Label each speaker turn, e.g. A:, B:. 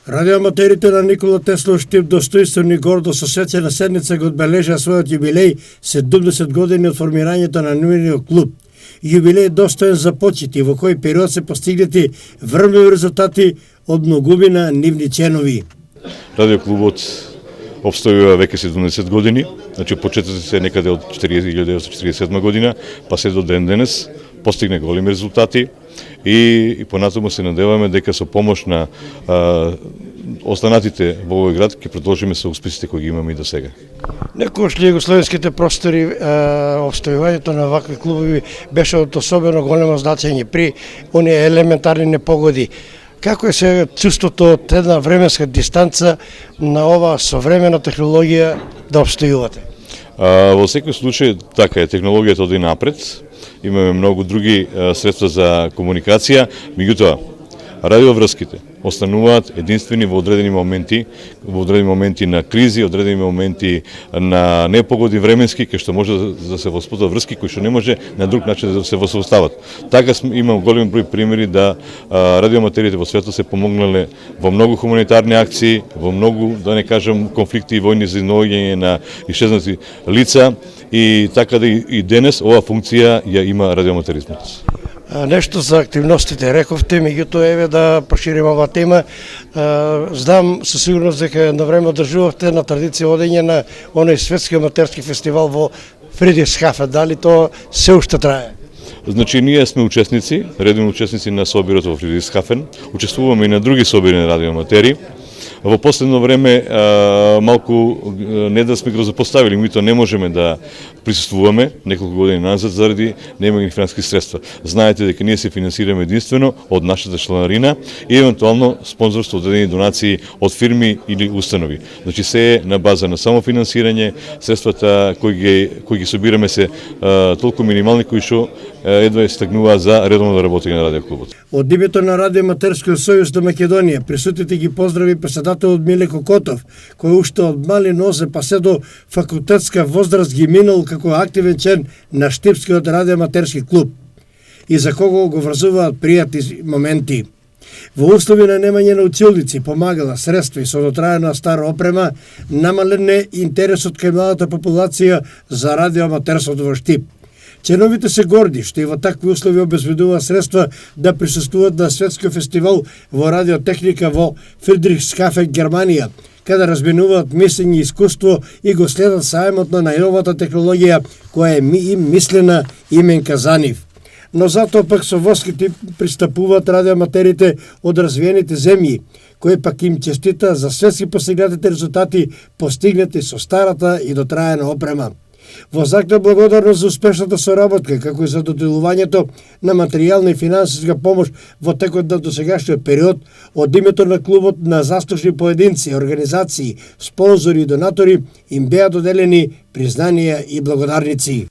A: Радиоаматерите на Никола Теслов Штип достоинствено и гордо со свечена седница го одбележаа својот јубилеј 70 години од формирањето на нивниот клуб. Јубилеј достоен за почит и во кој период се постигнати врвни резултати од многумина нивни членови.
B: Радиоклубот обстојува веќе 70 години, значи почетоци се некаде од 1947 година, па се до ден денес постигне големи резултати и понатаму се надеваме дека со помош на останатите во овој град ќе продолжиме со успесите кои ги имаме и до сега.
C: Некогаш ли југословенските простори обстојувањето на вакви клубови беше од особено големо значење при оние елементарни непогоди. Како е сега чувството од една временска дистанца на ова современа технологија да обстојувате?
B: Во секој случај така е, технологијата оди напред, имаме многу други средства за комуникација, меѓутоа радиоврските остануваат единствени во одредени моменти на кризи, одредени моменти на непогоди временски, кај што може да се воспостават врски кои што не може на друг начин да се воспостават. Така имам голем број примери да радиоаматерите во светот се помогнале во многу хуманитарни акции, во многу, да не кажам, конфликти и војни за изнаоѓање на исчезнати лица и така да и денес оваа функција ја има радиоаматеризмот.
C: Нешто за активностите рековте, меѓутоа еве да прошириме оваа тема. Знам со сигурност дека на време одржувавте на традиција одење на оној светски аматерски фестивал во Фридрихсхафен. Дали тоа се уште трае?
B: Значи, ние сме учесници, редовни учесници на собирот во Фридрихсхафен, учествуваме и на други собири на радиоаматери. Во последно време малку не да сме го запоставили, меѓутоа не можеме да присуствуваме неколку години назад заради немање финансиски средства. Знаете дека ние се финансираме единствено од нашата членарина и евентуално спонзорство, одредени донации од фирми или установи. Значи се е на база на самофинансирање, средствата кои ги собираме се толку минимални кои што едва стигнуваат за редовно работење на радиоклубот.
A: Од името на Радиоаматерскиот сојуз до Македонија, присутните ги поздрави председателот Миле Кокотов, кој уште од мали нозе па се до факултетска возраст ги минал како активен член на Штипскиот радиоаматерски клуб и за кого го врзуваат пријатни моменти. Во услови на немање на училници, помагала, средства и со дотраена стара опрема, намален интересот кај младата популација за радиоаматерството во Штип. Членовите се горди што и во такви услови обезбедува средства да присуствуваат на светскиот фестивал во радиотехника во Фридрихсхафен, Германија, каде разменуваат мислење и искуство и го следат сајмот на најновата технологија која е им мислена именка за нив. Но затоа пак со воските пристапуваат радиоаматерите од развиените земји, кои пак им честита за светски постигнатите резултати постигнати со старата и дотраена опрема. Во знак на благодарност за успешната соработка, како и за доделувањето на материјална и финансиска помош во текот на досегашниот период, од името на клубот на заслужни поединци, организации, спонзори и донатори им беа доделени признанија и благодарници.